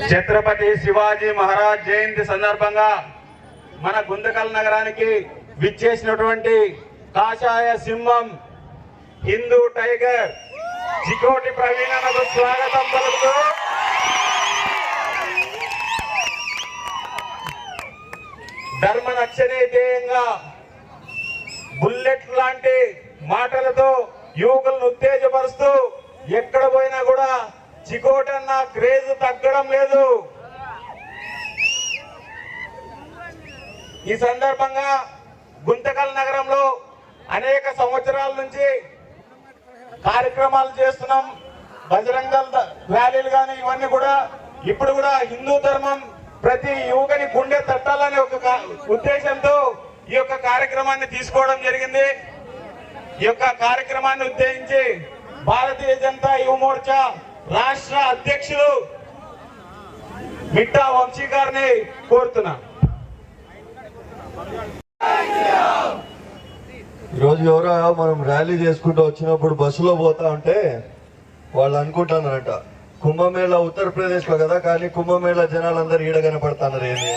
ఛత్రపతి శివాజీ మహారాజ్ జయంతి సందర్భంగా మన గుంతకల్ నగరానికి విచ్చేసినటువంటి కాషాయ సింహం హిందూ టైగర్ చికోటి ప్రవీణకు స్వాగతం పలుకుతూ ధర్మ రక్షణే ధ్యేయంగా బుల్లెట్ లాంటి మాటలతో యువకులను ఉత్తేజపరుస్తూ ఎక్కడ పోయినా కూడా చికోటన్న క్రేజ్ తగ్గడం లేదు. ఈ సందర్భంగా గుంతకల్ నగరంలో అనేక సంవత్సరాల నుంచి కార్యక్రమాలు చేస్తున్నాం. బజరంగ ర్యాలీలు కానీ ఇవన్నీ కూడా ఇప్పుడు కూడా హిందూ ధర్మం ప్రతి యువకుని గుండె తట్టాలనే ఒక ఉద్దేశంతో ఈ యొక్క కార్యక్రమాన్ని తీసుకోవడం జరిగింది. ఈ యొక్క కార్యక్రమాన్ని ఉద్దేశించి భారతీయ జనతా యువ మోర్చా రాష్ట్ర అధ్యక్షులు మిట్టా వంశీ గారిని కోరుతున్నా. ఈరోజు ఎవరో మనం ర్యాలీ చేసుకుంటూ వచ్చినప్పుడు బస్సులో పోతా ఉంటే వాళ్ళు అనుకుంటున్నారట కుంభమేళా ఉత్తరప్రదేశ్ లో కదా, కానీ కుంభమేళా జనాలందరూ ఈడ కనపడుతున్నారు ఏంటి.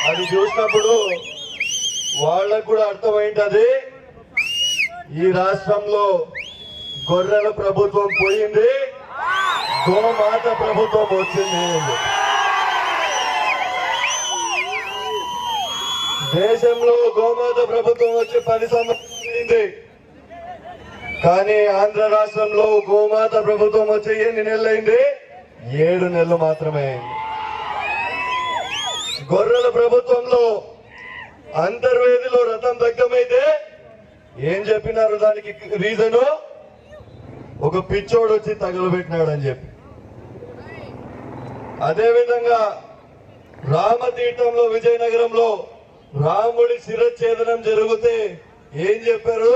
అది చూసినప్పుడు వాళ్ళకు కూడా అర్థమైంటది ఈ రాష్ట్రంలో గొర్రెల ప్రభుత్వం పోయింది, గోమాత ప్రభుత్వం వచ్చింది. దేశంలో గోమాత ప్రభుత్వం వచ్చి 10 సంవత్సరాలు, కానీ ఆంధ్ర రాష్ట్రంలో గోమాత ప్రభుత్వం వచ్చి ఎన్ని నెలలైంది? 7 నెలలు మాత్రమే అయింది. గొర్రెల ప్రభుత్వంలో అంతర్వేదిలో రథం దగ్ధమైతే ఏం చెప్పినారు? దానికి రీజను ఒక పిచ్చోడు వచ్చి తగలబెట్టినాడు అని చెప్పి. అదేవిధంగా రామతీర్థంలో విజయనగరంలో రాముడి శిరఛేదనం జరిగితే ఏం చెప్పారు?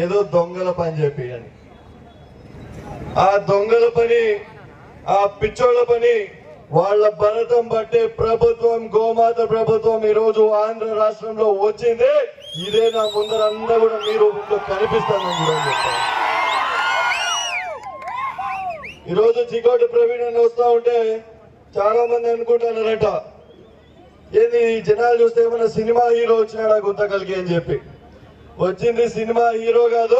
ఏదో దొంగల పని చెప్పి అని. ఆ దొంగల పని, ఆ పిచ్చోళ్ల పని, వాళ్ళ భరతం బట్టే ప్రభుత్వం, గోమాత ప్రభుత్వం ఈరోజు ఆంధ్ర రాష్ట్రంలో వచ్చింది. ఇదే నా ముందరంతా కూడా మీరు కనిపిస్తానని కూడా చెప్తాను. ఈరోజు చికోటి ప్రవీణ్ అని వస్తా ఉంటే చాలా మంది అనుకుంటున్నారట ఏంది ఈ జనాలు చూస్తే ఏమన్నా సినిమా హీరో వచ్చినాడా గుంతకల్కి అని చెప్పి. వచ్చింది సినిమా హీరో కాదు,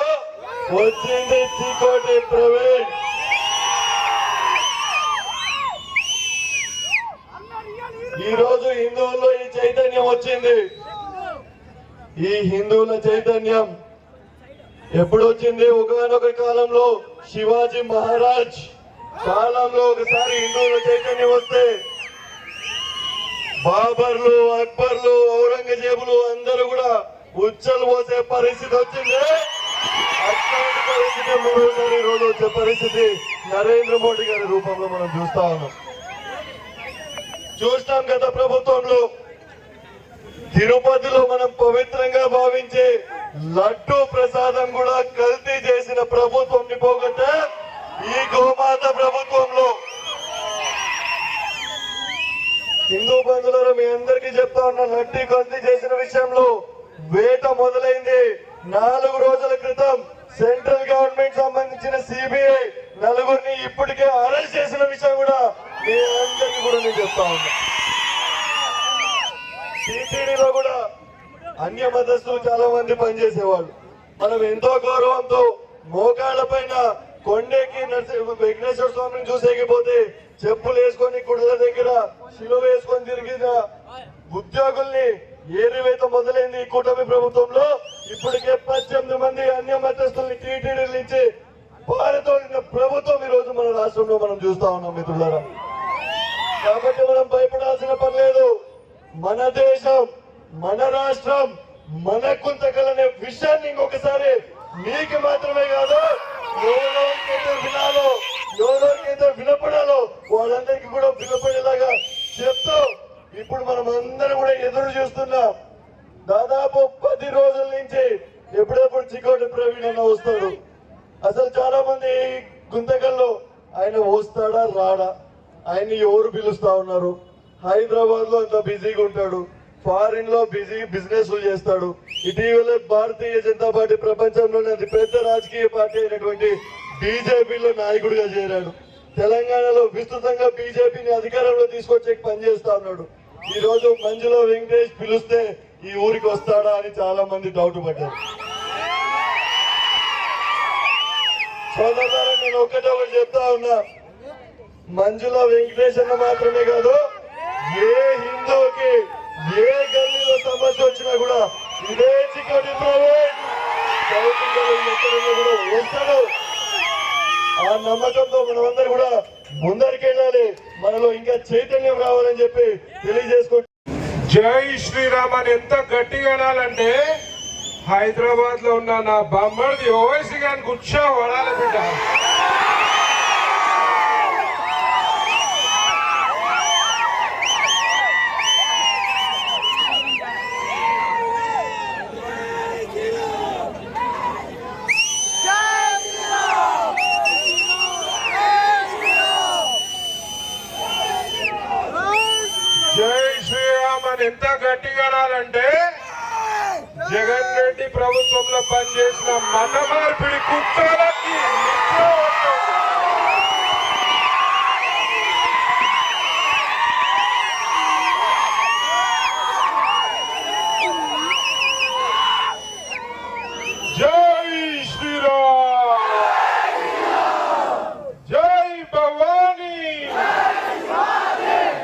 వచ్చింది చికోటి ప్రవీణ్. ఈ రోజు హిందువుల్లో ఈ చైతన్యం వచ్చింది. ఈ హిందువుల చైతన్యం ఎప్పుడు వచ్చింది? ఒకనొక కాలంలో శివాజీ మహారాజ్ కాలంలో ఒకసారి హిందువుల చైతన్యం వస్తే బాబర్లు, అక్బర్లు, ఔరంగజేబులు అందరూ కూడా ఉచ్చలు పోసే పరిస్థితి వచ్చింది. అట్లాంటి పరిస్థితి మరోసారి రోజు వచ్చే పరిస్థితి నరేంద్ర మోడీ గారి రూపంలో మనం చూస్తా ఉన్నాం. చూస్తాం గత ప్రభుత్వంలో తిరుపతిలో మనం పవిత్రంగా భావించే లడ్డూ ప్రసాదం కూడా కల్తీ చేసిన ప్రభుత్వం పోగొట్టే ఈ గోమాత ప్రభుత్వంలో. హిందూ బంధువులు మీ అందరికీ చెప్తా ఉన్నా, లడ్డూ కల్తీ చేసిన విషయంలో వేట మొదలైంది. 4 రోజుల క్రితం సెంట్రల్ గవర్నమెంట్ సంబంధించిన సిబిఐ 4గురిని ఇప్పటికే అరెస్ట్ చేసిన విషయం కూడా మీ అందరికీ కూడా నేను చెప్తా ఉన్నా. టీటీడీలో కూడా అన్య మతస్థులు చాలా మంది పనిచేసేవాళ్ళు. మనం ఎంతో గౌరవంతో మోకాళ్ళ పైన కొండకి వెంకటేశ్వర స్వామిని చూసేకపోతే చెప్పులు వేసుకొని గుడుల దగ్గర శిలువ వేసుకొని తిరిగిన ఉద్యోగుల్ని ఏరివేత మొదలైంది ఈ కూటమి ప్రభుత్వంలో. ఇప్పటికే 18 మంది అన్య మతస్థుల్ని టీటీడీ నుంచి పారతోలిన ప్రభుత్వం ఈ రోజు మన రాష్ట్రంలో మనం చూస్తా ఉన్నాం మిత్రులారా. కాబట్టి మనం భయపడాల్సిన పని లేదు. మన దేశం, మన రాష్ట్రం, మన గుంతకల్ అనే విషయాన్ని ఇంకొకసారి మీకు మాత్రమే కాదు, ఎవరెవరికైతే వినాలో, ఎవరెవరికైతే వినపడాలో వాళ్ళందరికీ కూడా వినపడేలాగా చెప్తూ ఇప్పుడు మనం అందరం కూడా ఎదురు చూస్తున్నాం. దాదాపు 10 రోజుల నుంచి ఎప్పుడెప్పుడు చికోటి ప్రవీణ్ అన్న వస్తాడు. అసలు చాలా మంది గుంతకల్లో ఆయన వస్తాడా రాడా, ఆయన్ని ఎవరు పిలుస్తా ఉన్నారు? హైదరాబాద్ లో అంత బిజీగా ఉంటాడు, ఫారిన్ లో బిజినెస్ చేస్తాడు. ఇటీవల భారతీయ జనతా పార్టీ ప్రపంచంలోనే అతి పెద్ద రాజకీయ పార్టీ అయినటువంటి బీజేపీలో నాయకుడిగా చేరాడు. తెలంగాణలో విస్తృతంగా బీజేపీని అధికారంలో తీసుకొచ్చే పనిచేస్తా ఉన్నాడు. ఈ రోజు మంజులో వెంకటేష్ పిలిస్తే ఈ ఊరికి వస్తాడా అని చాలా మంది డౌట్ పడ్డారు. సోదరులారా, నేను ఒకటి చెప్తా ఉన్నా, మంజులో వెంకటేష్ అన్న మాత్రమే కాదు, ఏ హిందువుకి ఏ గల్లీలో సమస్య వచ్చినా కూడా ఇదే చికోటి ప్రవీణ్ సౌత్ ఇండియాలో ఎక్కడైనా కూడా వస్తాడు. ఆ నమ్మకంతో మనమందరూ కూడా ముందరికెళ్ళాలి, మనలో ఇంకా చైతన్యం రావాలని చెప్పి తెలియజేసుకుంటున్నాం. జై శ్రీరామ్ అని ఎంత గట్టిగా అనాలంటే హైదరాబాద్ లో ఉన్న నా బామ్మడిది ఓవైసీ గాని కూర్చో వడాలి బిడ్డ. జై శ్రీరామ్ అని ఎంత గట్టిగా అనాలంటే జగన్ రెడ్డి ప్రభుత్వంలో పనిచేసిన మత మార్పిడి కుట్రలకి నిద్ర పట్టదు. జై శ్రీరామ్, జై భవానీ,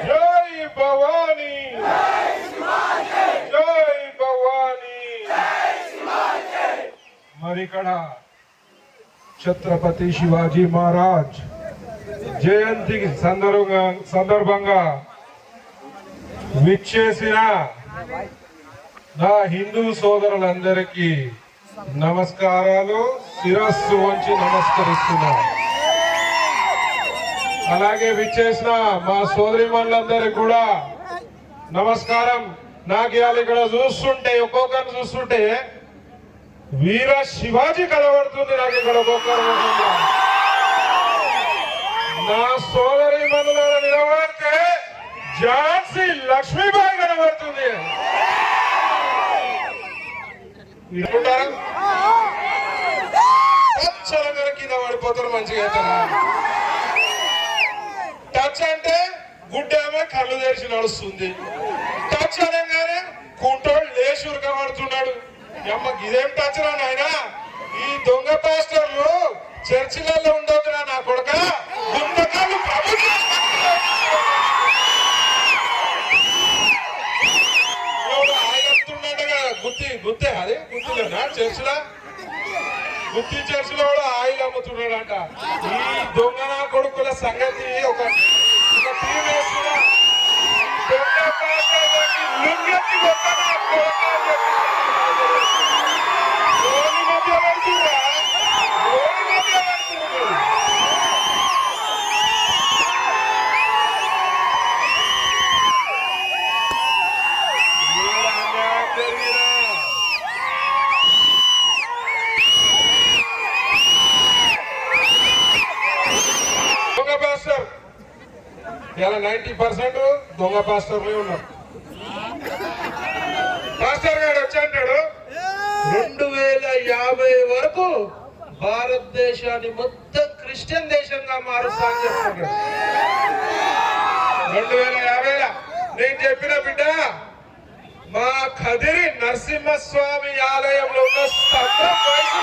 జై భవానీ, జై భవానీ. మరి ఇక్కడ ఛత్రపతి శివాజీ మహారాజ్ జయంతి సందర్భంగా విచ్చేసిన నా హిందూ సోదరులందరికీ నమస్కారాలు, శిరస్సు వంచి నమస్కరిస్తున్నాను. అలాగే విచ్చేసిన మా సోదరిమణులందరికీ కూడా నమస్కారం. నాకు ఇవాళ ఇక్కడ చూస్తుంటే ఒక్కొక్కరిని చూస్తుంటే వీర శివాజీ కనబడుతుంది. నాకు ఇక్కడ ఒక్కొక్కరు నా సోదరిమణుల నిలబడితే ఝాన్సీ లక్ష్మీబాయి కనబడుతుంది. వింటున్నారా? పచ్చలంగా కింద పడిపోతారు మంచిగా. టచ్ అంటే గుడ్డేమో కళ్ళు తెరిచి నడుస్తుంది. టచ్ అనగానే కుంటోడు లేచి ఉరకబడుతున్నాడు. అమ్మ ఇదేం టచ్ రా నాయనా, ఈ దొంగ పాస్టర్లు చర్చిలలో ఉండవురా నా కొడుక, గుంతకాళ్ళు ప్రభుత్వం ఆయనగా గుత్తే అదే గుర్తులేనా చర్చిలా గుత్తి చర్చిలో కూడా ఆయిల్ అమ్ముతున్నాడంట. ఈ దొంగ నా కొడుకుల సంగతి ఒక టీం వేస్తున్నా లుంగెత్తి దొంగ పాస్టర్ ఇలా 90% దొంగ పాస్టర్లే ఉన్నారు. పాస్టర్ గారు వచ్చి అంటాడు 2050 వరకు భారతదేశాన్ని మొత్తం క్రిస్టియన్ దేశంగా మారుస్తా అని చెప్తున్నాడు. 2050 నేను చెప్పిన బిడ్డ మా కదిరి నరసింహస్వామి ఆలయంలో ఉన్న స్తంభం వయసు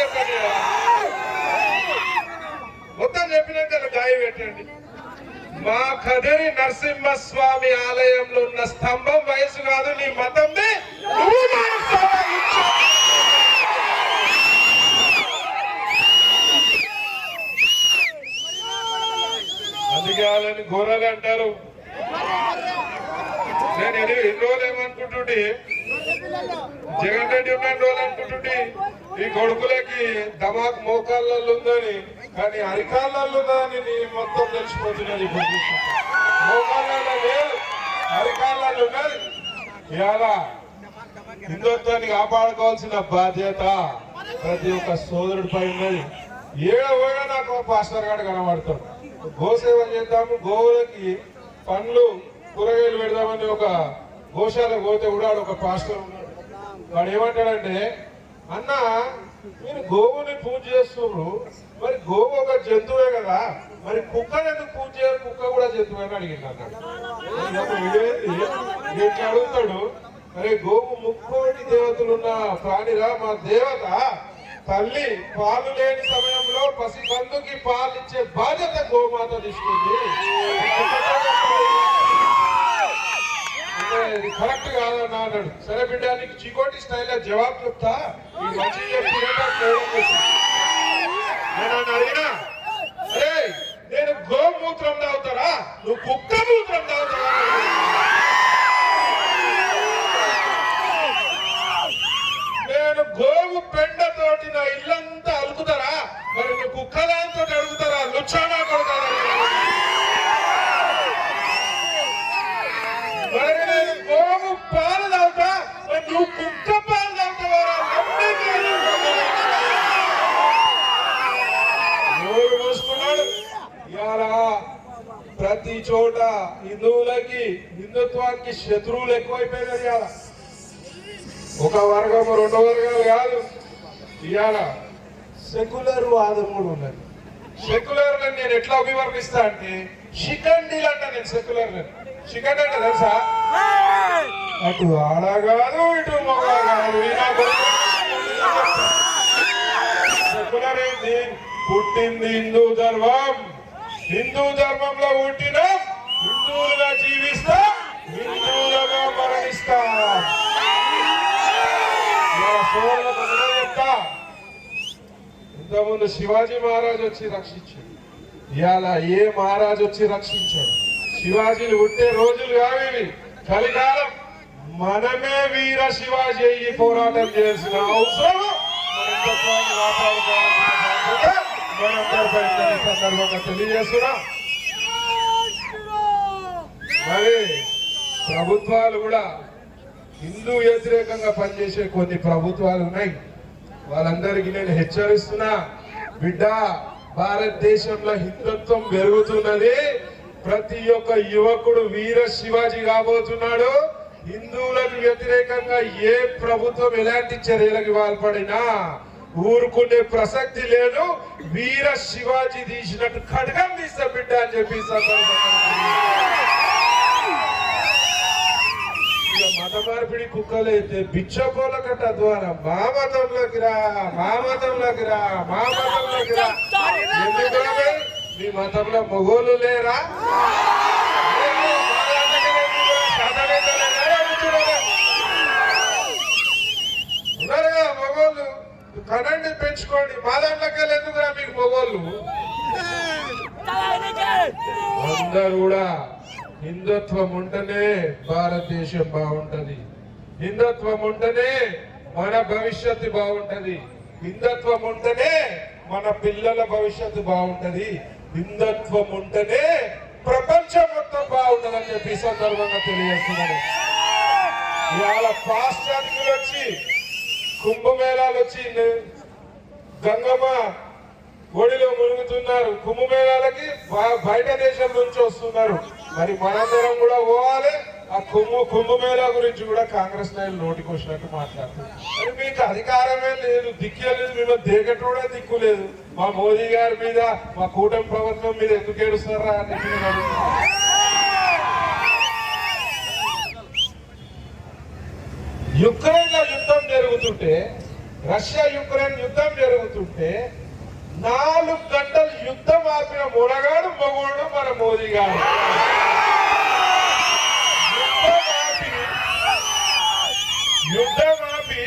చెప్పండి మొత్తం చెప్పినాక గాయ పెట్టండి. మా కదిరి నరసింహస్వామి ఆలయంలో ఉన్న స్తంభం వయసు కాదు, నీ మతంది అందుకే వాళ్ళని గోరలు అంటారు. నేను ఎన్ని రోజులు ఏమనుకుంటుంటే జగన్ రెడ్డి ఉన్న రోజులు అనుకుంటుంటే ఈ కొడుకులకి ధమాక్ మోకాళ్ళల్లో ఉందని, కానీ అరికాళ్ళల్లో ఉందని నీ మొత్తం తెలిసిపోతున్నది. ఇప్పుడు మోకాళ్ళలో లేదు, అరికాళ్ళల్లో ఉన్నది. ఇవాళ హిందుత్వాన్ని కాపాడుకోవాల్సిన బాధ్యత ప్రతి ఒక్క సోదరుడిపై ఉన్నది. ఏడవగా నాకు పాస్టర్ గారు కనబడతాడు. గోసేవ చేద్దాము, గోవులకి పండ్లు కూరగాయలు పెడదామని ఒక గోశాల పోతే కూడా ఒక పాస్టర్ ఉన్నాడు. వాడు ఏమంటాడంటే, అన్న మీరు గోవుని పూజ చేస్తున్నారు, మరి గోవు ఒక జంతువే కదా, మరి కుక్కని ఎందుకు పూజ చేయాలి, కుక్క కూడా జంతువే అని అడిగింది అన్నాడు. ఇట్లా అడుగుతాడు. మరి గోవు ముక్కోటి దేవతలున్న ప్రాణిరా, మా దేవత తల్లి పాలు లేని సమయంలో పసికందుకి పాలు ఇచ్చే బాధ్యత గోమాత తీసుకుంది. ఇది కరెక్ట్ కాదన్నా అన్నాడు. సరే బిడ్డ, నీకు చికోటి స్టైల్లో జవాబు చెప్తా. ఈ మంచి చెప్పినట్టు తేడా చేసి. నేను ఆయన అడిగినా, అరే నేను గోమూత్రం తాగుతారా, నువ్వు కుక్క మూత్రం తాగుతావా? నేను గోవు పెండతోటి నా ఇల్లంతా అలుకుతారా, మరి నువ్వు కుక్క దాంతో అడుగుతారా? లుచ్చానా కొడతారా? మరి నేను గోవు పాలు తాగుతా, మరి నువ్వు కుక్క పాలు తాగుతావారా? నోరు మూసుకున్నాడు. ఇవాళ ప్రతి చోట హిందువులకి హిందుత్వానికి శత్రువులు ఎక్కువైపోయినారు. ఇవాళ ఒక వర్గం రెండు వర్గాలు కాదు, ఇవాళ సెక్యులర్ వాదం కూడా ఉన్నది. సెక్యులర్ నేను ఎట్లా అభివర్ణిస్తా అంటే షికండీలు అంట. నేను సెక్యులర్ షికండి అంటే తెలుసా? అటు ఆడ కాదు ఇటు మగ కాదు. సెక్యులర్ ఏంటి? పుట్టింది హిందూ ధర్మం, హిందూ ధర్మంలో పుట్టినాం, హిందువులుగా జీవిస్తాం, హిందువులుగా మరణిస్తాం. చెప్తా, ఇంతకుముందు శివాజీ మహారాజ్ వచ్చి రక్షించాడు. ఇవాళ ఏ మహారాజ్ వచ్చి రక్షించాడు? శివాజీని పుట్టే రోజులు కావి, కలికాలం. మనమే వీర శివాజీ అయ్యి పోరాటం చేయాల్సిన అవసరం మనందరిపై సందర్భంగా తెలియజేస్తున్నా. మరి ప్రభుత్వాలు కూడా హిందూ వ్యతిరేకంగా పనిచేసే కొన్ని ప్రభుత్వాలు ఉన్నాయి. వాళ్ళందరికీ నేను హెచ్చరిస్తున్నా, బిడ్డ, భారతదేశంలో హిందుత్వం పెరుగుతున్నది. ప్రతి ఒక్క యువకుడు వీర శివాజీ కాబోతున్నాడు. హిందువులకు వ్యతిరేకంగా ఏ ప్రభుత్వం ఎలాంటి చర్యలకు పాల్పడినా ఊరుకునే ప్రసక్తి లేదు. వీర శివాజీ తీసినట్టు ఖడ్గం తీస్తా బిడ్డ అని చెప్పి మత మార్పిడి కుక్కలైతే బిచ్చపోల కట్ట ద్వారా మా మతంలోకి రా, మా మతంలోకి రా, మా మతంలోకి రా. ఎందుకు మీ మతంలో మొగోళ్ళు లేరా? ఉన్నారు కదా మొగోళ్ళు, కనండి పెంచుకోండి. మా దాంట్లోకి ఎందుకురా మీకు మొగోళ్ళు? అందరూ కూడా హిందుత్వం ఉంటేనే భారతదేశం బాగుంటది, హిందుత్వం ఉంటేనే మన భవిష్యత్తు బాగుంటది, హిందుత్వం ఉంటేనే మన పిల్లల భవిష్యత్తు బాగుంటది, హిందుత్వం ఉంటేనే ప్రపంచం మొత్తం బాగుంటది అని చెప్పి సందర్భంగా తెలియజేస్తున్నాను. ఇవాళ పాశ్చాత్యులు వచ్చి కుంభమేళాలు వచ్చి గంగమ్మ ఒడిలో మునుగుతున్నారు. కుంభమేళాలకి బయట దేశం నుంచి వస్తున్నారు. మరి మనందరం కూడా పోవాలి. ఆ కుంభమేళా గురించి కూడా కాంగ్రెస్ నాయకులు నోటికి వచ్చినట్టు మాట్లాడుతున్నారు. మరి మీకు అధికారమే లేదు, దిక్కే లేదు, మిమ్మల్ని దేగట్టు కూడా దిక్కు లేదు. మా మోదీ గారి మీద, మా కూటమి ప్రభుత్వం మీద ఎందుకు ఏడుస్తారా అని యుక్రెయిన్ లో యుద్ధం జరుగుతుంటే, రష్యా యుక్రెయిన్ యుద్ధం జరుగుతుంటే 4 గంటలు యుద్ధం ఆపిన మొనగాడు మగోడు మన మోదీ గారు. యుద్ధం ఆపి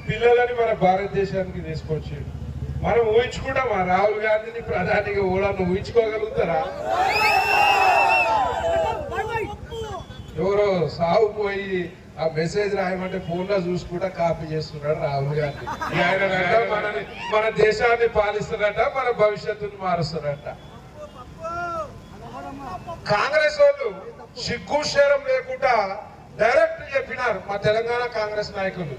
పిల్లలని మన భారతదేశానికి తీసుకొచ్చాడు. మనం ఊహించుకుంటాం ఆ రాహుల్ గాంధీని ప్రధానిగా ఓడాన్ని ఊహించుకోగలుగుతారా? ఎవరో సాగుపోయి ఆ మెసేజ్ రాయమంటే ఫోన్ లో చూసుకుంటా కాపీ చేస్తున్నాడు రాహుల్ గాంధీ. ఆయన మన దేశాన్ని పాలిస్తున్నట్ట, మన భవిష్యత్తును మారుస్తున్నట్ట. కాంగ్రెస్ వాళ్ళు సిగ్గు శరం లేకుండా డైరెక్ట్ చెప్పినారు మా తెలంగాణ కాంగ్రెస్ నాయకులు,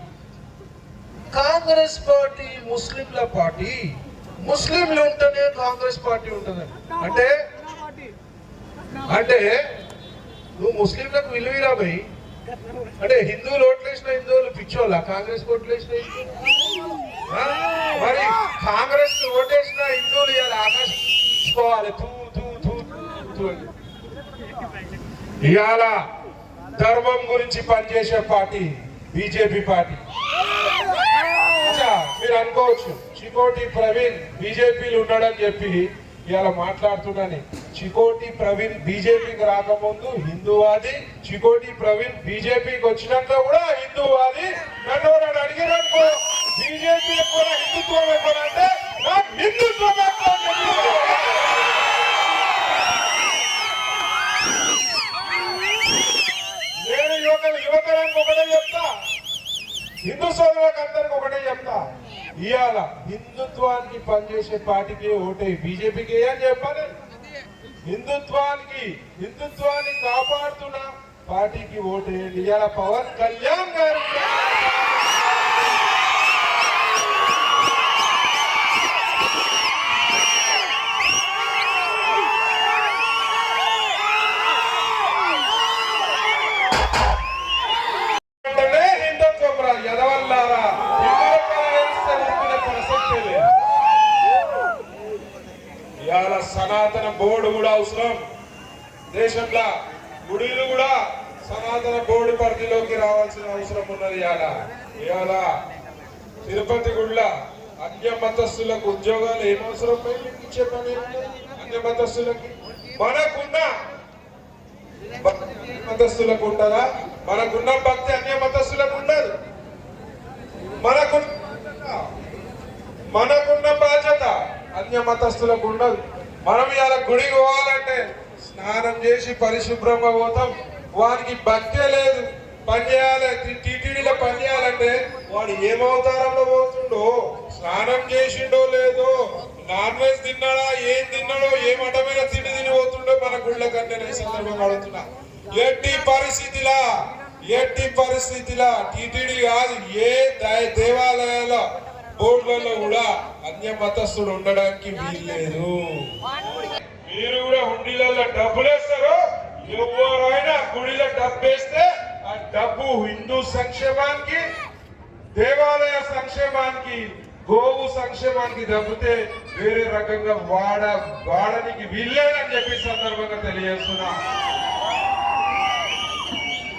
కాంగ్రెస్ పార్టీ ముస్లింల పార్టీ, ముస్లింలు ఉంటేనే కాంగ్రెస్ పార్టీ ఉంటుందని. అంటే నువ్వు ముస్లింలకు విలువరా భయ్? అంటే హిందువులు ఓట్లేసిన హిందువులు పిచ్చోళ్ళ? కాంగ్రెస్ ఓట్లేసిన మరి కాంగ్రెస్ ఓటేసిన హిందువులు ఇలా ఆకర్షించుకోవాలి. ఇవాళ ధర్మం గురించి పనిచేసే పార్టీ బీజేపీ పార్టీ. మీరు అనుకోవచ్చు చికోటి ప్రవీణ్ బీజేపీలు ఉన్నాడని చెప్పి ఇవాళ మాట్లాడుతున్నాను. చికోటి ప్రవీణ్ బీజేపీకి రాకముందు హిందూవాది, చికోటి ప్రవీణ్ బీజేపీకి వచ్చినాక కూడా హిందూవాది. నన్ను అడిగినట్టు బీజేపీ ఎక్కువ హిందుత్వం ఎక్కువ అంటే నాకు హిందుత్వం ఎక్కువ అని చెప్పి నేను యువతరానికి ఒకటే చెప్తా, హిందూ సోదరులకు అందరికి ఒకటే చెప్తా, ఇవాళ హిందుత్వానికి పనిచేసే పార్టీకి ఓటే, బీజేపీకి అని చెప్పాలి. హిందుత్వాన్ని కాపాడుతున్న పార్టీకి ఓటేయండి. ఇవాళ పవన్ కళ్యాణ్ గారు హిందుత్వం రా ఎదవల్లారా, ప్రసక్తే లేదు. ఇవాళ సనాతన బోర్డు కూడా అవసరం. దేశంలో గుడిలు కూడా సనాతన బోర్డు పరిధిలోకి రావాల్సిన అవసరం ఉన్నది. ఇవాళ తిరుపతి గుడిలో అన్య మతస్థులకు ఉద్యోగాలు ఏమవసరం ఇచ్చే పని అన్య మతస్థులకి? మనకున్న మతస్థులకు ఉంటుందా? మనకున్న భక్తి అన్య మతస్థులకు ఉండదు. మనకున్న బాధ్యత అన్య మతస్థులకు ఉండదు. మనం ఇవాళ గుడికి పోవాలంటే స్నానం చేసి పరిశుభ్రంగా పోతాం. వానికి భక్తే లేదు, పని చేయాలి, టీటీడీలో పని చేయాలంటే వాడు ఏమవతారంలో పోతుండో, స్నానం చేసిండో లేదో, నాన్ వెజ్ తిన్నాడా, ఏం తిన్నాడో, ఏ మఠమైన తిండి తిని పోతుండో మన గుళ్ళ కంటే నేను సందర్భంగా అడుగుతున్నా. ఎట్టి పరిస్థితిలా టీటీడీ కాదు, ఏ దేవాలయాల బోర్డులలో కూడా అన్య మతస్థుడు ఉండడానికి వీల్లేదు. మీరు కూడా హుండీలలో డబ్బులు వేస్తారో, ఎవరైనా గుడిలో డబ్బు వేస్తే ఆ డబ్బు హిందూ సంక్షేమానికి, దేవాలయ సంక్షేమానికి, గోవు సంక్షేమానికి తప్పితే వేరే రకంగా వాడడానికి వీల్లేదని చెప్పి సందర్భంగా తెలియజేస్తున్నా.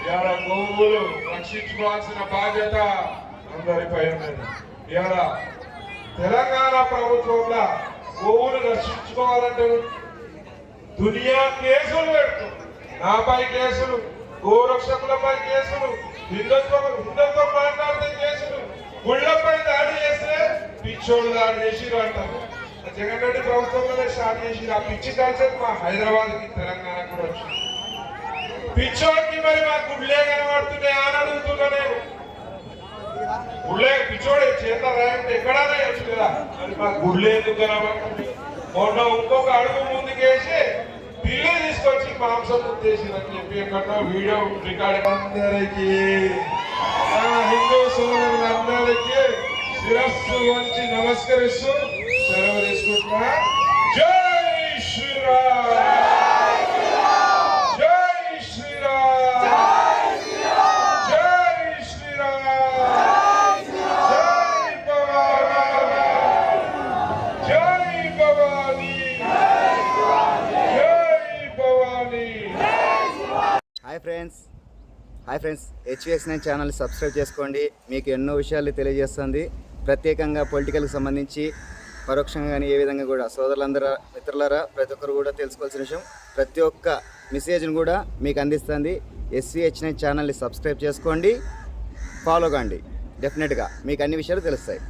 ఇవాళ గోవులు రక్షించుకోవాల్సిన బాధ్యత అందరిపై ఉన్నది. ఇవాళ తెలంగాణ ప్రభుత్వంలో గోవులు రక్షించుకోవాలంటే దునియా కేసులు పెడుతుంది. నాపై కేసులు, గోరక్షకులపై కేసులు, హిందుత్వం మాట్లాడితే కేసులు, గుళ్ళపై దాడి చేస్తే పిచ్చోళ్ళు దాడి చేసిరు అంటారు. జగన్ రెడ్డి ప్రభుత్వంలోనే స్టార్ట్ చేసిరు. ఆ పిచ్చి కల్చర్ మా హైదరాబాద్ కి తెలంగాణ కూడా వచ్చింది. పిచ్చోడికి మరి మా గుళ్ళే కనబడుతున్నాయి అని అడుగుతున్నా నేను. గుళ్ళే పిచ్చోడే చేత రాయంటే ఎక్కడైనా వచ్చు కదా, మరి మా గుళ్ళే ఎందుకు కనబడుతుంది? మొన్న ఇంకొక అడుగు ముందుకేసి పిల్లి తీసుకొచ్చి మాంసం ఉద్దేశిందని చెప్పి ఎక్కడో వీడియో రికార్డ్. అందరికి హిందూ సోదరులందరికీ శిరస్సు వంచి నమస్కరిస్తూ సెలవు తీసుకుంటున్నా. జై శ్రీరామ్, జై శ్రీరామ్, జై శ్రీరామ్, జై భవానీ, జై భవానీ, జై Bhavani. Hi friends, HVX9 channel subscribe చేసుకోండి. మీకు ఎన్నో విషయాలు తెలియజేస్తుంది. ప్రత్యేకంగా పొలిటికల్కి సంబంధించి పరోక్షంగా కానీ ఏ విధంగా కూడా సోదరులందరూ మిత్రులారా ప్రతి ఒక్కరు కూడా తెలుసుకోవాల్సిన విషయం, ప్రతి ఒక్క మెసేజ్ను కూడా మీకు అందిస్తుంది. HVX9 ఛానల్ని సబ్స్క్రైబ్ చేసుకోండి, ఫాలో కండి. డెఫినెట్గా మీకు అన్ని విషయాలు తెలుస్తాయి.